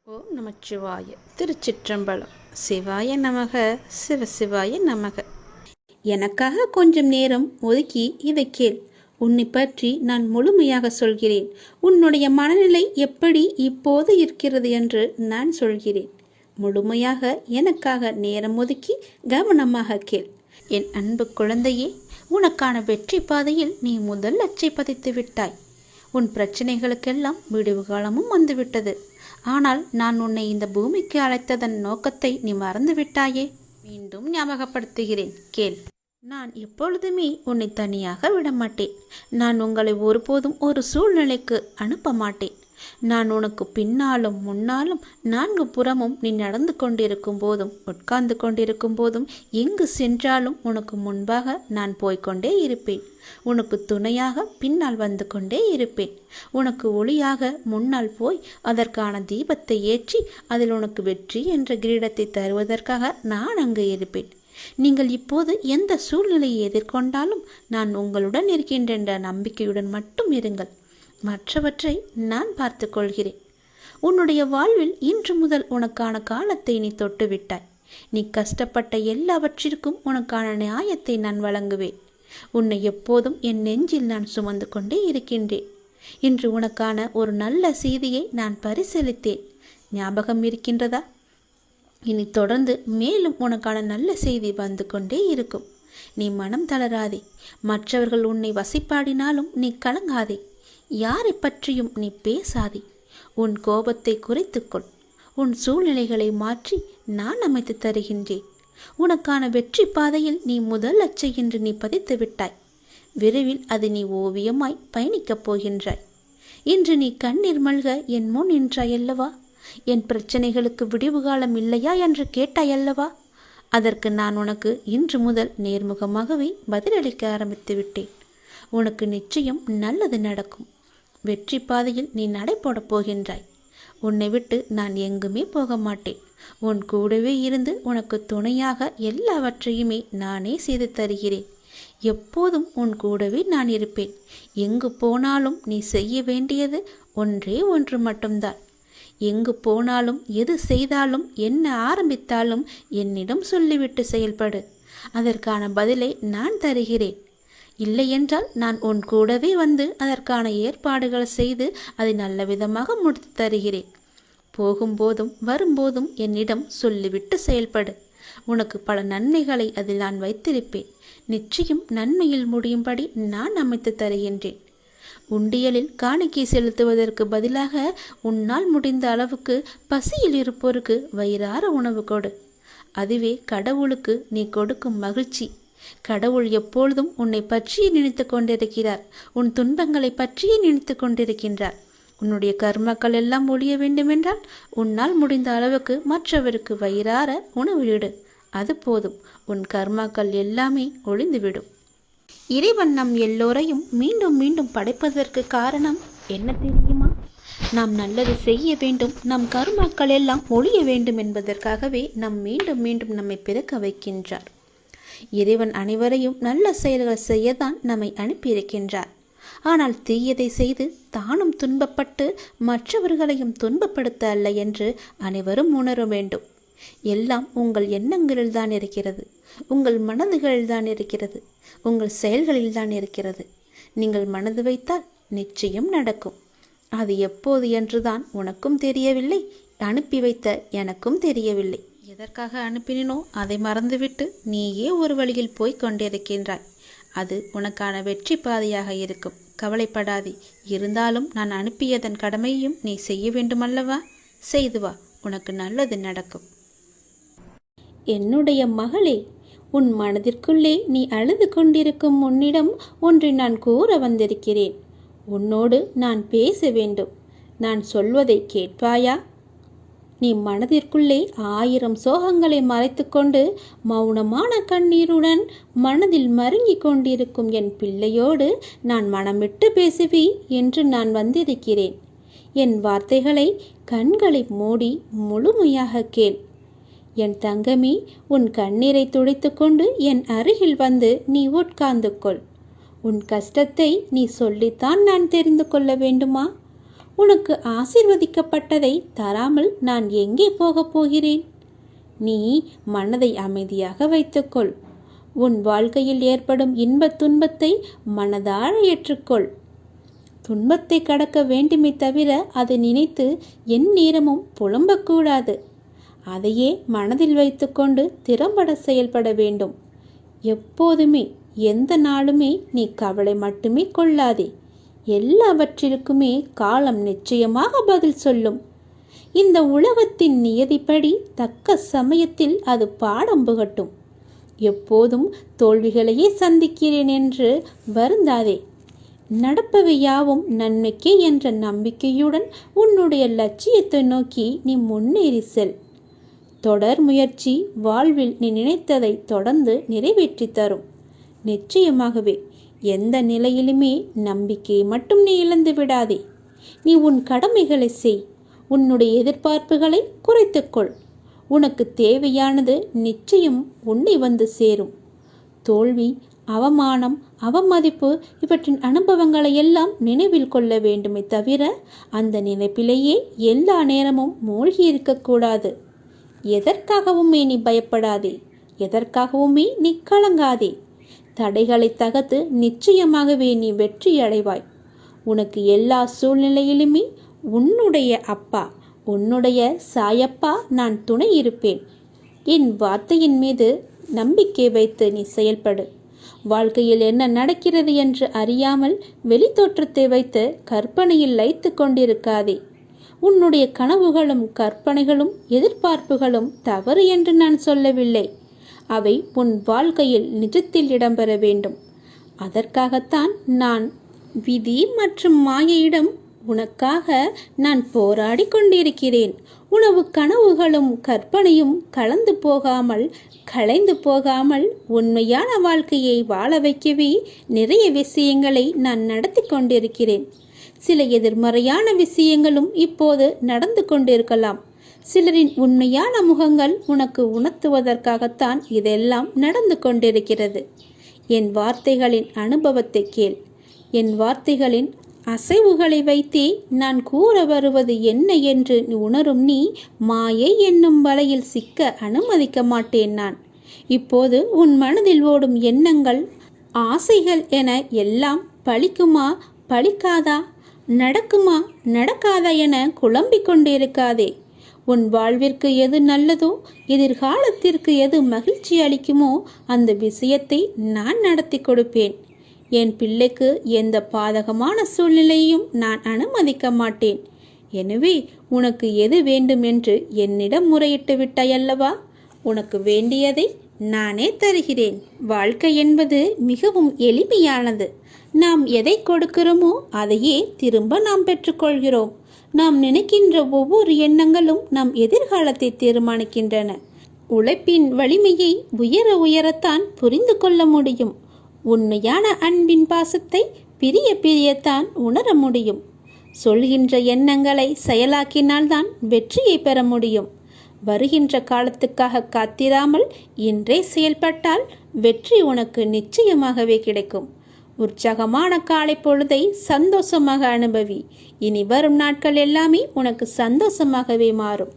ஓம் நமச்சிவாய. திருச்சிற்றம்பலம். சிவாய நமக. சிவசிவாய நமக. எனக்காக கொஞ்சம் நேரம் ஒதுக்கி இதை கேள். உன்னை பற்றி நான் முழுமையாக சொல்கிறேன். உன்னுடைய மனநிலை எப்படி இப்போது இருக்கிறது என்று நான் சொல்கிறேன். முழுமையாக எனக்காக நேரம் ஒதுக்கி கவனமாக கேள். என் அன்பு குழந்தையே, உனக்கான வெற்றி பாதையில் நீ முதல் அச்சை பதித்து விட்டாய். உன் பிரச்சனைகளுக்கெல்லாம் விடுவு காலமும் வந்துவிட்டது. ஆனால் நான் உன்னை இந்த பூமிக்கு அழைத்ததன் நோக்கத்தை நீ மறந்து விட்டாயே. மீண்டும் ஞாபகப்படுத்துகிறேன், கேள். நான் எப்பொழுதுமே உன்னை தனியாக விடமாட்டேன். நான் உங்களை ஒருபோதும் ஒரு சூழ்நிலைக்கு அனுப்ப மாட்டேன். நான் உனக்கு பின்னாலும் முன்னாலும் நான்கு புறமும் நீ நடந்து கொண்டிருக்கும் போதும் உட்கார்ந்து கொண்டிருக்கும் போதும் எங்கு சென்றாலும் உனக்கு முன்பாக நான் போய்கொண்டே இருப்பேன். உனக்கு துணையாக பின்னால் வந்து கொண்டே இருப்பேன். உனக்கு ஒளியாக முன்னால் போய் அதற்கான தீபத்தை ஏற்றி அதில் உனக்கு வெற்றி என்ற கிரீடத்தை தருவதற்காக நான் அங்கு இருப்பேன். நீங்கள் இப்போது எந்த சூழ்நிலையை எதிர்கொண்டாலும் நான் உங்களுடன் இருக்கின்ற என்ற நம்பிக்கையுடன் மட்டும் இருங்கள். மற்றவற்றை நான் பார்த்து கொள்கிறேன். உன்னுடைய வாழ்வில் இன்று முதல் உனக்கான காலத்தை நீ தொட்டுவிட்டாய். நீ கஷ்டப்பட்ட எல்லாவற்றிற்கும் உனக்கான நியாயத்தை நான் வழங்குவேன். உன்னை எப்போதும் என் நெஞ்சில் நான் சுமந்து கொண்டே இருக்கின்றேன். இன்று உனக்கான ஒரு நல்ல செய்தியை நான் பரிசீலித்தேன். ஞாபகம் இருக்கின்றதா? இனி தொடர்ந்து மேலும் உனக்கான நல்ல செய்தி வந்து கொண்டே இருக்கும். நீ மனம் தளராதே. மற்றவர்கள் உன்னை வசிப்பாடினாலும் நீ கலங்காதே. யாரை பற்றியும் நீ பேசாதே. உன் கோபத்தை குறைத்துக்கொள். உன் சூழ்நிலைகளை மாற்றி நான் அமைத்து தருகின்றேன். உனக்கான வெற்றி பாதையில் நீ முதல் அச்சை என்று நீ பதித்து விட்டாய். விரைவில் அது நீ ஓவியமாய் பயணிக்கப் போகின்றாய். இன்று நீ கண்ணீர் மல்க என் முன் நின்றாயல்லவா? என் பிரச்சனைகளுக்கு விடிவு காலம் இல்லையா என்று கேட்டாயல்லவா? அதற்கு நான் உனக்கு இன்று முதல் நேர்முகமாகவே பதிலளிக்க ஆரம்பித்து விட்டேன். உனக்கு நிச்சயம் நல்லது நடக்கும். வெற்றி பாதையில் நீ நடைபோடப் போகின்றாய். உன்னை விட்டு நான் எங்குமே போக மாட்டேன். உன் கூடவே இருந்து உனக்கு துணையாக எல்லாவற்றையுமே நானே செய்து தருகிறேன். எப்போதும் உன் கூடவே நான் இருப்பேன். எங்கு போனாலும் நீ செய்ய வேண்டியது ஒன்றே ஒன்று மட்டும்தான். எங்கு போனாலும் எது செய்தாலும் என்ன ஆரம்பித்தாலும் என்னிடம் சொல்லிவிட்டு செயல்படு. அதற்கான பதிலை நான் தருகிறேன். இல்லையென்றால் நான் உன் கூடவே வந்து அதற்கான ஏற்பாடுகள் செய்து அதை நல்ல விதமாக முடித்து தருகிறேன். போகும்போதும் வரும்போதும் என்னிடம் சொல்லிவிட்டு செயல்படு. உனக்கு பல நன்மைகளை அதில் நான் வைத்திருப்பேன். நிச்சயம் நன்மையில் முடியும்படி நான் அமைத்து தருகின்றேன். உண்டியலில் காணிக்கை செலுத்துவதற்கு பதிலாக உன்னால் முடிந்த அளவுக்கு பசியில் இருப்போருக்கு வயிறார உணவு கொடு. அதுவே கடவுளுக்கு நீ கொடுக்கும் மகிழ்ச்சி. கடவுள் எப்பொழுதும் உன்னை பற்றியே நினைத்து கொண்டிருக்கிறார். உன் துன்பங்களை பற்றியே நினைத்து கொண்டிருக்கின்றார். உன்னுடைய கர்மக்கள் எல்லாம் ஒழிய வேண்டுமென்றால் உன்னால் முடிந்த அளவுக்கு மற்றவருக்கு வயிறார உணவிடு. அது போதும். உன் கர்மாக்கள் எல்லாமே ஒழிந்துவிடும். இறைவன் நம் எல்லோரையும் மீண்டும் மீண்டும் படைப்பதற்கு காரணம் என்ன தெரியுமா? நாம் நல்லது செய்ய வேண்டும், நம் கர்மாக்கள் எல்லாம் ஒழிய வேண்டும் என்பதற்காகவே நாம் மீண்டும் மீண்டும் நம்மை பிறக்க வைக்கின்றார். இறைவன் அனைவரையும் நல்ல செயல்கள் செய்யத்தான் நம்மை அனுப்பியிருக்கின்றார். ஆனால் தீயதை செய்து தானும் துன்பப்பட்டு மற்றவர்களையும் துன்பப்படுத்த அல்ல என்று அனைவரும் உணர வேண்டும். எல்லாம் உங்கள் எண்ணங்களில்தான் இருக்கிறது. உங்கள் மனதுகளில்தான் இருக்கிறது. உங்கள் செயல்களில்தான் இருக்கிறது. நீங்கள் மனது வைத்தால் நிச்சயம் நடக்கும். அது எப்போது என்றுதான் உனக்கும் தெரியவில்லை, அனுப்பி வைத்த எனக்கும் தெரியவில்லை. எதற்காக அனுப்பினோ அதை மறந்துவிட்டு நீயே ஒரு வழியில் போய் கொண்டிருக்கின்றாய். அது உனக்கான வெற்றி பாதையாக இருக்கும். கவலைப்படாதே. இருந்தாலும் நான் அனுப்பியதன் கடமையும் நீ செய்ய வேண்டுமல்லவா? செய்து வா. உனக்கு நல்லது நடக்கும். என்னுடைய மகளே, உன் மனதிற்குள்ளே நீ அழுது கொண்டிருக்கும் உன்னிடம் ஒன்றை நான் கூற வந்திருக்கிறேன். உன்னோடு நான் பேச வேண்டும். நான் சொல்வதை கேட்பாயா? நீ மனதிற்குள்ளே 1000 சோகங்களை மறைத்துக்கொண்டு மௌனமான கண்ணீருடன் மனதில் மருங்கிக் கொண்டிருக்கும் என் பிள்ளையோடு நான் மனமிட்டு பேசுவி என்று நான் வந்திருக்கிறேன். என் வார்த்தைகளை கண்களை மூடி முழுமையாக கேள். என் தங்கமே, உன் கண்ணீரை துடைத்து கொண்டு என் அருகில் வந்து நீ உட்கார்ந்து கொள். உன் கஷ்டத்தை நீ சொல்லித்தான் நான் தெரிந்து கொள்ள வேண்டுமா? உனக்கு ஆசீர்வதிக்கப்பட்டதை தராமல் நான் எங்கே போகப் போகிறேன்? நீ மனதை அமைதியாக வைத்துக்கொள். உன் வாழ்க்கையில் ஏற்படும் இன்பத் துன்பத்தை மனதார ஏற்றுக்கொள். துன்பத்தை கடக்க வேண்டுமே தவிர அதை நினைத்து என் நேரமும் புலம்பக்கூடாது. அதையே மனதில் வைத்துக்கொண்டு திறம்பட செயல்பட வேண்டும். எப்போதுமே எந்த நாளுமே நீ கவலை மட்டுமே கொள்ளாதே. எல்லாவற்றிற்குமே காலம் நிச்சயமாக பதில் சொல்லும். இந்த உலகத்தின் நியதிப்படி தக்க சமயத்தில் அது பாடம் புகட்டும். எப்போதும் தோல்விகளையே சந்திக்கிறேன் என்று வருந்தாதே. நடப்பவை யாவும் நன்மைக்கே என்ற நம்பிக்கையுடன் உன்னுடைய லட்சியத்தை நோக்கி நீ முன்னேறி செல். தொடர் முயற்சி வாழ்வில் நீ நினைத்ததை தொடர்ந்து நிறைவேற்றி தரும். நிச்சயமாகவே எந்த நிலையிலுமே நம்பிக்கையை மட்டும் நீ இழந்து விடாதே. நீ உன் கடமைகளை செய். உன்னுடைய எதிர்பார்ப்புகளை குறைத்துக்கொள். உனக்கு தேவையானது நிச்சயம் உன்னை வந்து சேரும். தோல்வி, அவமானம், அவமதிப்பு இவற்றின் அனுபவங்களை எல்லாம் நினைவில் கொள்ள வேண்டுமே தவிர அந்த நினைப்பிலேயே எல்லா நேரமும் மூழ்கி இருக்கக்கூடாது. எதற்காகவுமே நீ பயப்படாதே. எதற்காகவுமே நீ கலங்காதே. தடைகளை தகர்த்து நிச்சயமாகவே நீ வெற்றி அடைவாய். உனக்கு எல்லா சூழ்நிலையிலுமே உன்னுடைய அப்பா, உன்னுடைய சாயப்பா நான் துணை இருப்பேன். என் வார்த்தையின் மீது நம்பிக்கை வைத்து நீ செயல்படு. வாழ்க்கையில் என்ன நடக்கிறது என்று அறியாமல் வெளித்தோற்றத்தை வைத்து கற்பனையில் லயித்து கொண்டிருக்காதே. உன்னுடைய கனவுகளும் கற்பனைகளும் எதிர்பார்ப்புகளும் தவறு என்று நான் சொல்லவில்லை. அவை உன் வாழ்க்கையில் நிஜத்தில் இடம்பெற வேண்டும். அதற்காகத்தான் நான் விதி மற்றும் மாயையிடம் உனக்காக நான் போராடி கொண்டிருக்கிறேன். உனவு கனவுகளும் கற்பனையும் கலந்து போகாமல் உண்மையான வாழ்க்கையை வாழ வைக்கவே நிறைய விஷயங்களை நான் நடத்தி கொண்டிருக்கிறேன். சில எதிர்மறையான விஷயங்களும் இப்போது நடந்து கொண்டிருக்கலாம். சிலரின் உண்மையான முகங்கள் உனக்கு உணர்த்துவதற்காகத்தான் இதெல்லாம் நடந்து கொண்டிருக்கிறது. என் வார்த்தைகளின் அனுபவத்தை கேள். என் வார்த்தைகளின் அசைவுகளை வைத்தே நான் கூற வருவது என்ன என்று உணரும் நீ மாயை என்னும் வலையில் சிக்க அனுமதிக்க மாட்டேன் நான். இப்போது உன் மனதில் ஓடும் எண்ணங்கள், ஆசைகள் என எல்லாம் பலிக்குமா பலிக்காதா, நடக்குமா நடக்காதா என குழம்பிக் கொண்டிருக்காதே. உன் வாழ்விற்கு எது நல்லதோ, எதிர்காலத்திற்கு எது மகிழ்ச்சி அளிக்குமோ அந்த விஷயத்தை நான் நடத்தி கொடுப்பேன். என் பிள்ளைக்கு எந்த பாதகமான சூழ்நிலையும் நான் அனுமதிக்க மாட்டேன். எனவே உனக்கு எது வேண்டும் என்று என்னிடம் முறையிட்டு விட்டாயல்லவா? உனக்கு வேண்டியதை நானே தருகிறேன். வாழ்க்கை என்பது மிகவும் எளிமையானது. நாம் எதை கொடுக்கிறோமோ அதையே திரும்ப நாம் பெற்றுக்கொள்கிறோம். நாம் நினைக்கின்ற ஒவ்வொரு எண்ணங்களும் நம் எதிர்காலத்தை தீர்மானிக்கின்றன. உழைப்பின் வலிமையை உயரத்தான் புரிந்து கொள்ள முடியும். உண்மையான அன்பின் பாசத்தை பிரியத்தான் உணர முடியும். சொல்கின்ற எண்ணங்களை செயலாக்கினால்தான் வெற்றியை பெற முடியும். வருகின்ற காலத்துக்காக காத்திராமல் இன்றே செயல்பட்டால் வெற்றி உனக்கு நிச்சயமாகவே கிடைக்கும். உற்சாகமான காலை பொழுதை சந்தோஷமாக அனுபவி. இனி வரும் நாட்கள் எல்லாமே உனக்கு சந்தோஷமாகவே மாறும்.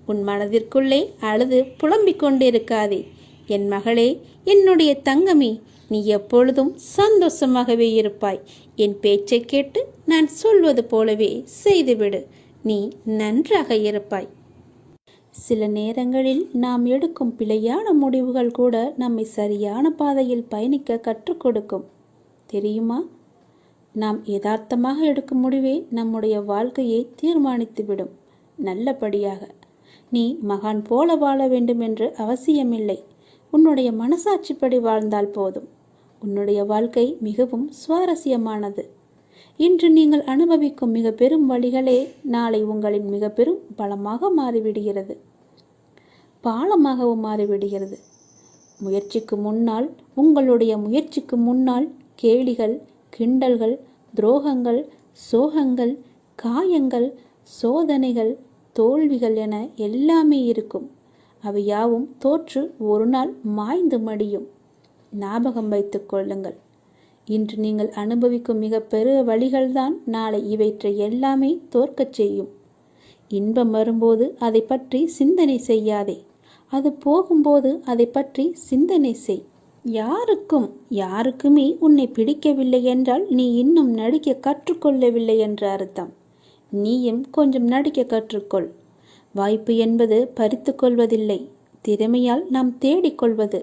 உன் மனதிற்குள்ளே அழுது புலம்பிக் கொண்டிருக்காதே. என் மகளே, என்னுடைய தங்கமே, நீ எப்பொழுதும் சந்தோஷமாகவே இருப்பாய். என் பேச்சை கேட்டு நான் சொல்வது போலவே செய்துவிடு. நீ நன்றாக இருப்பாய். சில நேரங்களில் நாம் எடுக்கும் பிழையான முடிவுகள் கூட நம்மை சரியான பாதையில் பயணிக்க கற்றுக் கொடுக்கும். தெரியுமா? நாம் யதார்த்தமாக எடுக்கும் முடிவே நம்முடைய வாழ்க்கையை தீர்மானித்துவிடும். நல்லபடியாக நீ மகான் போல வாழ வேண்டும் என்று அவசியமில்லை. உன்னுடைய மனசாட்சிப்படி வாழ்ந்தால் போதும். உன்னுடைய வாழ்க்கை மிகவும் சுவாரஸ்யமானது. இன்று நீங்கள் அனுபவிக்கும் மிக பெரும் வழிகளே நாளை உங்களின் மிக பெரும் பலமாக மாறிவிடுகிறது, பாலமாகவும் மாறிவிடுகிறது. உங்களுடைய முயற்சிக்கு முன்னால் கேலிகள், கிண்டல்கள், துரோகங்கள், சோகங்கள், காயங்கள், சோதனைகள், தோல்விகள் என எல்லாமே இருக்கும். அவை யாவும் தோற்று ஒரு நாள் மாய்ந்து மடியும். ஞாபகம் வைத்துக் கொள்ளுங்கள். இன்று நீங்கள் அனுபவிக்கும் மிக பெரிய வழிகள்தான் நாளை இவற்றை எல்லாமே தோற்கச் செய்யும். இன்பம் வரும்போது அதை பற்றி சிந்தனை செய்யாதே, அது போகும்போது அதை பற்றி சிந்தனை செய். யாருக்குமே உன்னை பிடிக்கவில்லை என்றால் நீ இன்னும் நடிக்க கற்றுக்கொள்ளவில்லை என்ற அர்த்தம். நீயும் கொஞ்சம் நடிக்க கற்றுக்கொள். வாய்ப்பு என்பது பறித்து கொள்வதில்லை, திறமையால் நாம் தேடிக்கொள்வது.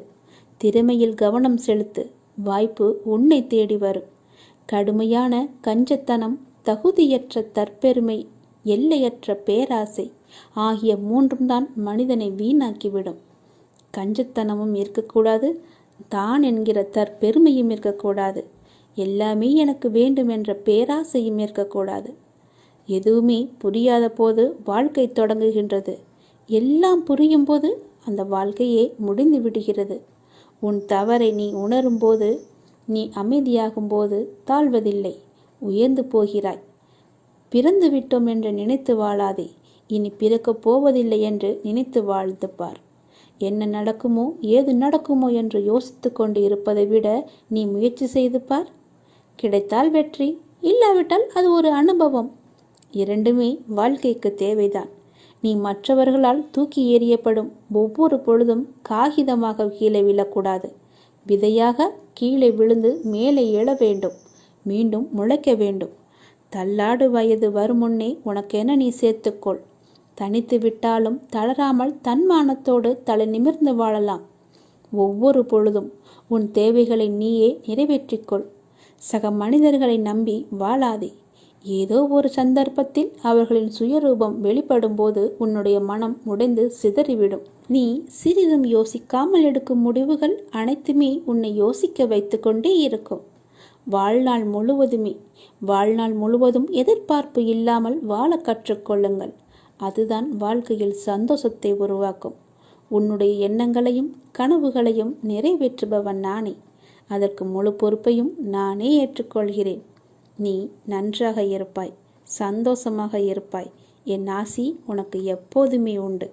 திறமையில் கவனம் செலுத்து, வாய்ப்பு உன்னை தேடி வரும். கடுமையான கஞ்சத்தனம், தகுதியற்ற தற்பெருமை, எல்லையற்ற பேராசை ஆகிய மூன்றும் தான் மனிதனை வீணாக்கிவிடும். கஞ்சத்தனமும் இருக்கக்கூடாது, தான் என்கிற தற்பெருமையும் இருக்கக்கூடாது. எல்லாமே எனக்கு வேண்டும் என்ற பேராசையும் இருக்கக்கூடாது. எதுவுமே புரியாத போது வாழ்க்கை தொடங்குகின்றது. எல்லாம் புரியும் போது அந்த வாழ்க்கையே முடிந்து விடுகிறது. உன் தவறை நீ உணரும்போது, நீ அமைதியாகும்போது தாழ்வதில்லை, உயர்ந்து போகிறாய். பிறந்து விட்டோம் என்று நினைத்து வாழாதே, இனி பிறக்கப் போவதில்லை என்று நினைத்து வாழ்ந்து பார். என்ன நடக்குமோ ஏது நடக்குமோ என்று யோசித்து கொண்டு இருப்பதை விட நீ முயற்சி செய்து பார். கிடைத்தால் வெற்றி, இல்லாவிட்டால் அது ஒரு அனுபவம். இரண்டுமே வாழ்க்கைக்கு தேவைதான். நீ மற்றவர்களால் தூக்கி எறியப்படும் ஒவ்வொரு பொழுதும் காகிதமாக கீழே விழக்கூடாது. விதையாக கீழே விழுந்து மேலே எழ வேண்டும், மீண்டும் முளைக்க வேண்டும். தள்ளாடு வயது வரும் முன்னே உனக்கென நீ சேர்த்துக்கொள். தனித்து விட்டாலும் தளராமல் தன்மானத்தோடு தலை நிமிர்ந்து வாழலாம். ஒவ்வொரு பொழுதும் உன் தேவைகளை நீயே நிறைவேற்றிக்கொள். சக மனிதர்களை நம்பி வாழாதே. ஏதோ ஒரு சந்தர்ப்பத்தில் அவர்களின் சுயரூபம் வெளிப்படும் போது உன்னுடைய மனம் உடைந்து சிதறிவிடும். நீ சிறிதும் யோசிக்காமல் எடுக்கும் முடிவுகள் அனைத்துமே உன்னை யோசிக்க வைத்து கொண்டே இருக்கும். வாழ்நாள் முழுவதும் எதிர்பார்ப்பு இல்லாமல் வாழ கற்றுக்கொள்ளுங்கள். அதுதான் வாழ்க்கையில் சந்தோஷத்தை உருவாக்கும். உன்னுடைய எண்ணங்களையும் கனவுகளையும் நிறைவேற்றுபவன் நானே. அதற்கு முழு பொறுப்பையும் நானே ஏற்றுக்கொள்கிறேன். நீ நன்றாக இருப்பாய், சந்தோஷமாக இருப்பாய். என் ஆசி உனக்கு எப்போதுமே உண்டு.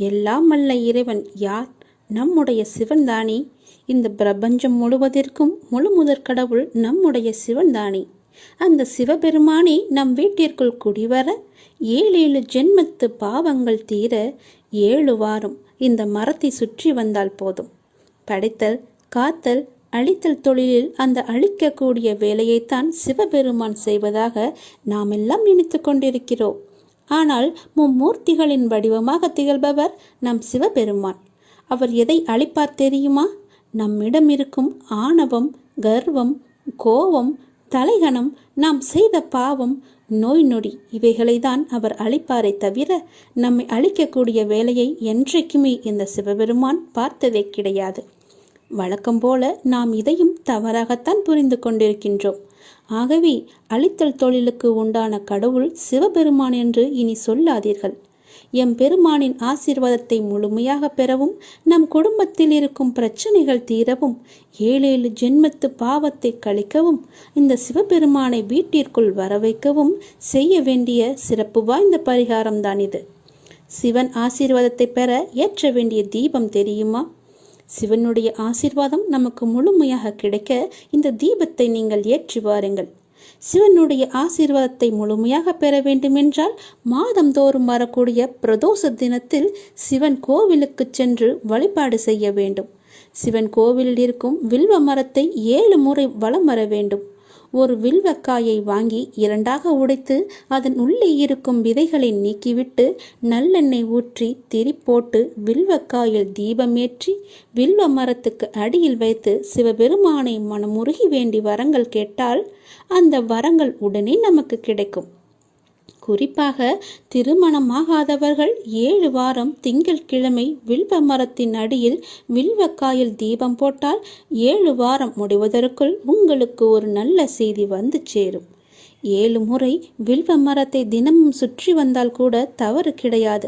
எல்லாம் வல்ல இறைவன் யார்? நம்முடைய சிவன்தானே. இந்த பிரபஞ்சம் முழுவதற்கும் முழு முதற் கடவுள் நம்முடைய சிவன்தானே. அந்த சிவபெருமானே நம் வீட்டிற்குள் குடிவர 7 ஜென்மத்து பாவங்கள் தீர 7 வாரம் இந்த மரத்தை சுற்றி வந்தால் போதும். படைத்தல், காத்தல், அழித்தல் தொழிலில் அந்த அழிக்கக்கூடிய வேலையைத்தான் சிவபெருமான் செய்வதாக நாம் எல்லாம் நினைத்து கொண்டிருக்கிறோம். ஆனால் மும்மூர்த்திகளின் வடிவமாக திகழ்பவர் நம் சிவபெருமான். அவர் எதை அழிப்பார் தெரியுமா? நம்மிடம் இருக்கும் ஆணவம், கர்வம், கோபம், தலைகணம், நாம் செய்த பாவம், நோய் நொடி, இவைகளை தான் அவர் அழிப்பாரை தவிர நம்மை அழிக்கக்கூடிய வேலையை என்றைக்குமே இந்த சிவபெருமான் பார்த்ததே கிடையாது. வழக்கம் போல நாம் இதையும் தவறாகத்தான் புரிந்து கொண்டிருக்கின்றோம். ஆகவே அழித்தல் தொழிலுக்கு உண்டான கடவுள் சிவபெருமான் என்று இனி சொல்லாதீர்கள். எம் பெருமானின் ஆசீர்வாதத்தை முழுமையாக பெறவும், நம் குடும்பத்தில் இருக்கும் பிரச்சனைகள் தீரவும், 7 ஜென்மத்து பாவத்தை கழிக்கவும், இந்த சிவபெருமானை வீட்டிற்குள் வர வைக்கவும் செய்ய வேண்டிய சிறப்பு வாய்ந்த பரிகாரம்தான் இது. சிவன் ஆசீர்வாதத்தை பெற ஏற்ற வேண்டிய தீபம் தெரியுமா? சிவனுடைய ஆசீர்வாதம் நமக்கு முழுமையாக கிடைக்க இந்த தீபத்தை நீங்கள் ஏற்றி வாருங்கள். சிவனுடைய ஆசீர்வாதத்தை முழுமையாக பெற வேண்டுமென்றால் மாதந்தோறும் வரக்கூடிய பிரதோஷ தினத்தில் சிவன் கோவிலுக்கு சென்று வழிபாடு செய்ய வேண்டும். சிவன் கோவிலில் இருக்கும் வில்வ மரத்தை 7 முறை வலம் வர வேண்டும். ஒரு வில்வக்காயை வாங்கி 2ஆக உடைத்து அதன் உள்ளே இருக்கும் விதைகளை நீக்கிவிட்டு நல்லெண்ணெய் ஊற்றி திரி போட்டு வில்வக்காயில் தீபம் ஏற்றி வில்வ மரத்துக்கு அடியில் வைத்து சிவபெருமானை மனமுருகி வேண்டி வரங்கள் கேட்டால் அந்த வரங்கள் உடனே நமக்கு கிடைக்கும். குறிப்பாக திருமணமாகாதவர்கள் 7 வாரம் திங்கட்கிழமை வில்வ மரத்தின் அடியில் வில்வக்காயில் தீபம் போட்டால் 7 வாரம் முடிவதற்குள் உங்களுக்கு ஒரு நல்ல செய்தி வந்து சேரும். 7 முறை வில்வ மரத்தை தினமும் சுற்றி வந்தால் கூட தவறு கிடையாது.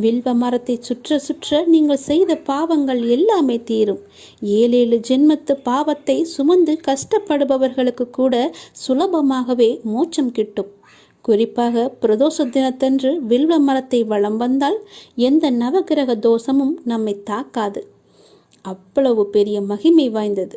வில்வ மரத்தை சுற்ற சுற்ற நீங்கள் செய்த பாவங்கள் எல்லாமே தீரும். 7 ஜென்மத்து பாவத்தை சுமந்து கஷ்டப்படுபவர்களுக்கு கூட சுலபமாகவே மோட்சம் கிட்டும். குறிப்பாக பிரதோஷ தினத்தன்று வில்வ மரத்தை வலம் வந்தால் எந்த நவகிரக தோஷமும் நம்மை தாக்காது. அவ்வளவு பெரிய மகிமை வாய்ந்தது.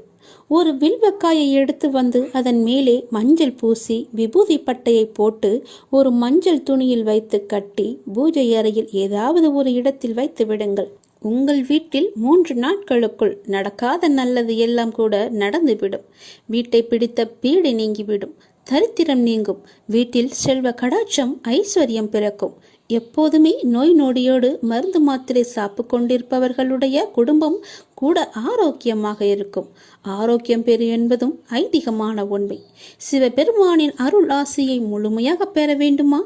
ஒரு வில்வக்காயை எடுத்து வந்து அதன் மேலே மஞ்சள் பூசி விபூதி பட்டையை போட்டு ஒரு மஞ்சள் துணியில் வைத்து கட்டி பூஜை அறையில் ஏதாவது ஒரு இடத்தில் வைத்து விடுங்கள். உங்கள் வீட்டில் 3 நாட்களுக்குள் நடக்காத நல்லது எல்லாம் கூட நடந்துவிடும். வீட்டை பிடித்த பீடை நீங்கிவிடும். தரித்திரம் நீங்கும். வீட்டில் செல்வ கடாட்சம் ஐஸ்வர்யம் பிறக்கும். எப்போதுமே நோய் நொடியோடு மருந்து மாத்திரை சாப்பிட்டு கொண்டிருப்பவர்களுடைய குடும்பம் கூட ஆரோக்கியமாக இருக்கும். ஆரோக்கியம் பெறும் என்பதும் ஐதீகமான உண்மை. சிவபெருமானின் அருள் ஆசியை முழுமையாக பெற வேண்டுமா?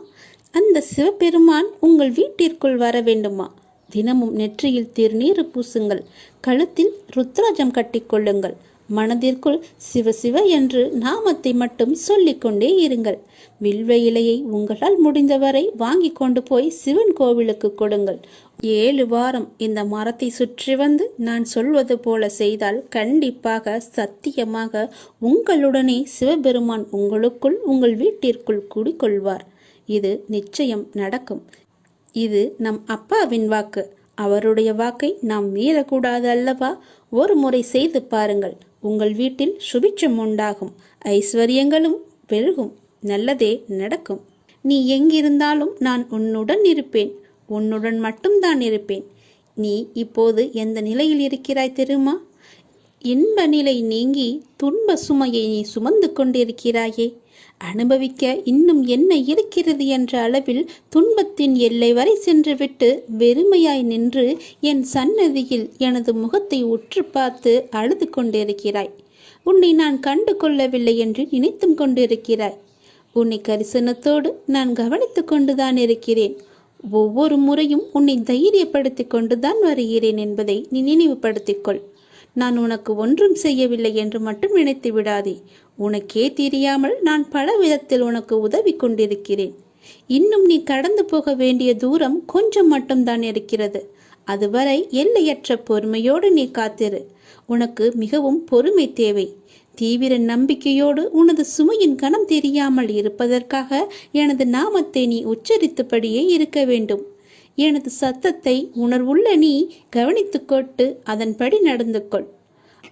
அந்த சிவபெருமான் உங்கள் வீட்டிற்குள் வர வேண்டுமா? தினமும் நெற்றியில் திருநீறு பூசுங்கள். கழுத்தில் ருத்ராஜம் கட்டிக்கொள்ளுங்கள். மனதிற்குள் சிவ சிவ என்று நாமத்தை மட்டும் சொல்லிக்கொண்டே இருங்கள். வில்வ இலையை உங்களால் முடிந்தவரை வாங்கி கொண்டு போய் சிவன் கோவிலுக்கு கொடுங்கள். 7 வாரம் இந்த மரத்தை சுற்றி வந்து நான் சொல்வது போல செய்தால் கண்டிப்பாக சத்தியமாக உங்களுடனே சிவபெருமான் உங்களுக்குள் உங்கள் வீட்டிற்குள் குடிக்கொள்வார். இது நிச்சயம் நடக்கும். இது நம் அப்பாவின் வாக்கு. அவருடைய வாக்கை நாம் மீறக்கூடாது அல்லவா? ஒரு முறை செய்து பாருங்கள். உங்கள் வீட்டில் சுபிட்சம் உண்டாகும். ஐஸ்வர்யங்களும் பெருகும். நல்லதே நடக்கும். நீ எங்கிருந்தாலும் நான் உன்னுடன் இருப்பேன். உன்னுடன் மட்டும்தான் இருப்பேன். நீ இப்போது எந்த நிலையில் இருக்கிறாய் தெரியுமா? இன்ப நிலை நீங்கி துன்ப சுமையை நீ சுமந்து கொண்டிருக்கிறாயே. அனுபவிக்க இன்னும் என்ன இருக்கிறது என்ற அளவில் துன்பத்தின் எல்லை வரை சென்றுவிட்டு வெறுமையாய் நின்று என் சன்னதியில் எனது முகத்தை உற்று பார்த்து அழுது கொண்டிருக்கிறாய். உன்னை நான் கண்டு கொள்ளவில்லை என்று நினைத்தும் கொண்டிருக்கிறாய். உன்னை கரிசனத்தோடு நான் கவனித்து கொண்டுதான் இருக்கிறேன். ஒவ்வொரு முறையும் உன்னை தைரியப்படுத்தி கொண்டுதான் வருகிறேன் என்பதை நீ நினைவுபடுத்திக்கொள். நான் உனக்கு ஒன்றும் செய்யவில்லை என்று மட்டும் நினைத்து விடாதே. உனக்கே தெரியாமல் நான் பல விதத்தில் உனக்கு உதவி கொண்டிருக்கிறேன். இன்னும் நீ கடந்து போக வேண்டிய தூரம் கொஞ்சம் மட்டும்தான் இருக்கிறது. அதுவரை எல்லையற்ற பொறுமையோடு நீ காத்திரு. உனக்கு மிகவும் பொறுமை தேவை. தீவிர நம்பிக்கையோடு உனது சுமையின் கணம் தெரியாமல் இருப்பதற்காக எனது நாமத்தை நீ உச்சரித்தபடியே இருக்க வேண்டும். எனது சத்தத்தை உணர்வுள்ள நீ கவனித்துக்கொண்டு அதன்படி நடந்து கொள்.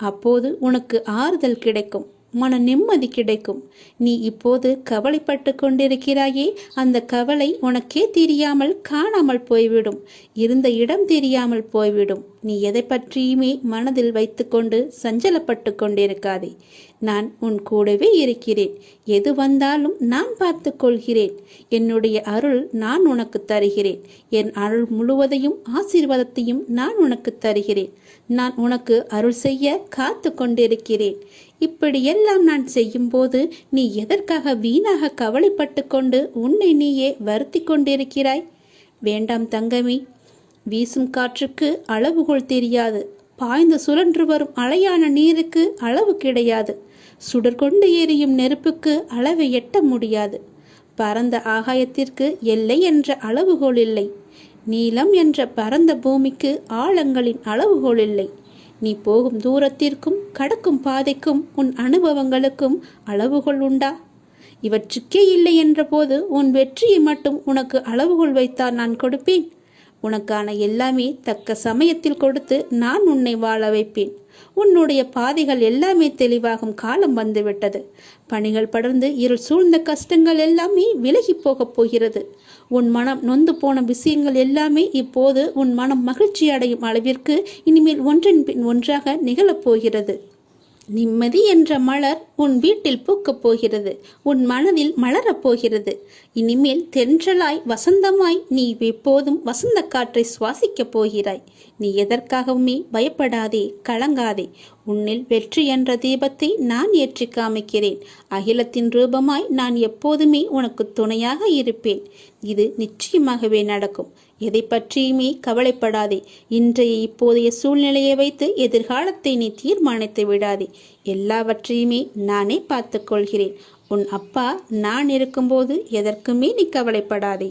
அப்போது உனக்கு ஆறுதல் கிடைக்கும். மன நிம்மதி கிடைக்கும். நீ இப்போது கவலைப்பட்டு கொண்டிருக்கிறாயே, அந்த கவலை உனக்கே தெரியாமல் காணாமல் போய்விடும். இருந்த இடம் தெரியாமல் போய்விடும். நீ எதை பற்றியுமே மனதில் வைத்துக்கொண்டு சஞ்சலப்பட்டு கொண்டிருக்காதே. நான் உன் கூடவே இருக்கிறேன். எது வந்தாலும் நான் பார்த்து கொள்கிறேன். என்னுடைய அருள் நான் உனக்கு தருகிறேன். என் அருள் முழுவதையும் ஆசீர்வாதத்தையும் நான் உனக்கு தருகிறேன். நான் உனக்கு அருள் செய்ய காத்து கொண்டிருக்கிறேன். இப்படியெல்லாம் நான் செய்யும்போது நீ எதற்காக வீணாக கவலைப்பட்டு கொண்டு உன்னை நீயே வருத்தி கொண்டிருக்கிறாய்? வேண்டாம் தங்கமே. வீசும் காற்றுக்கு அளவுகோல் தெரியாது. பாய்ந்து சுழன்று வரும் அலையான நீருக்கு அளவு கிடையாது. சுடர்கொண்டு எரியும் நெருப்புக்கு அளவை எட்ட முடியாது. பரந்த ஆகாயத்திற்கு எல்லை என்ற அளவுகோல் இல்லை. நீளம் என்ற பரந்த பூமிக்கு ஆழங்களின் அளவுகோல் இல்லை. நீ போகும் தூரத்திற்கும் கடக்கும் பாதைக்கும் உன் அனுபவங்களுக்கும் அளவுகோல் உண்டா? இவற்றுக்கே இல்லை என்ற போது உன் வெற்றியை மட்டும் உனக்கு அளவுகோல் வைத்தால் நான் கொடுப்பேன். உனக்கான எல்லாமே தக்க சமயத்தில் கொடுத்து நான் உன்னை வாழ வைப்பேன். உன்னுடைய பாதைகள் எல்லாமே தெளிவாகும் காலம் வந்துவிட்டது. பணிகள் படர்ந்து இருள் சூழ்ந்த கஷ்டங்கள் எல்லாமே விலகி போகப் போகிறது. உன் மனம் நொந்து போன விஷயங்கள் எல்லாமே இப்போது உன் மனம் மகிழ்ச்சி அடையும் அளவிற்கு இனிமேல் ஒன்றின் பின் ஒன்றாக நிகழப்போகிறது. நிம்மதி என்ற மலர் உன் வீட்டில் பூக்கப் போகிறது. உன் மனதில் மலரப் போகிறது. இனிமேல் தென்றலாய் வசந்தமாய் நீ எப்போதும் வசந்த காற்றை சுவாசிக்கப் போகிறாய். நீ எதற்காகவுமே பயப்படாதே, கலங்காதே. உன்னில் வெற்றி என்ற தீபத்தை நான் ஏற்றி காமிக்கிறேன். அகிலத்தின் ரூபமாய் நான் எப்போதுமே உனக்கு துணையாக இருப்பேன். இது நிச்சயமாகவே நடக்கும். எதை பற்றியுமே கவலைப்படாதே. இன்றைய இப்போதைய சூழ்நிலையை வைத்து எதிர்காலத்தை நீ தீர்மானித்து விடாதே. எல்லாவற்றையுமே நானே பார்த்து கொள்கிறேன். உன் அப்பா நான் இருக்கும்போது எதற்குமே நீ கவலைப்படாதே.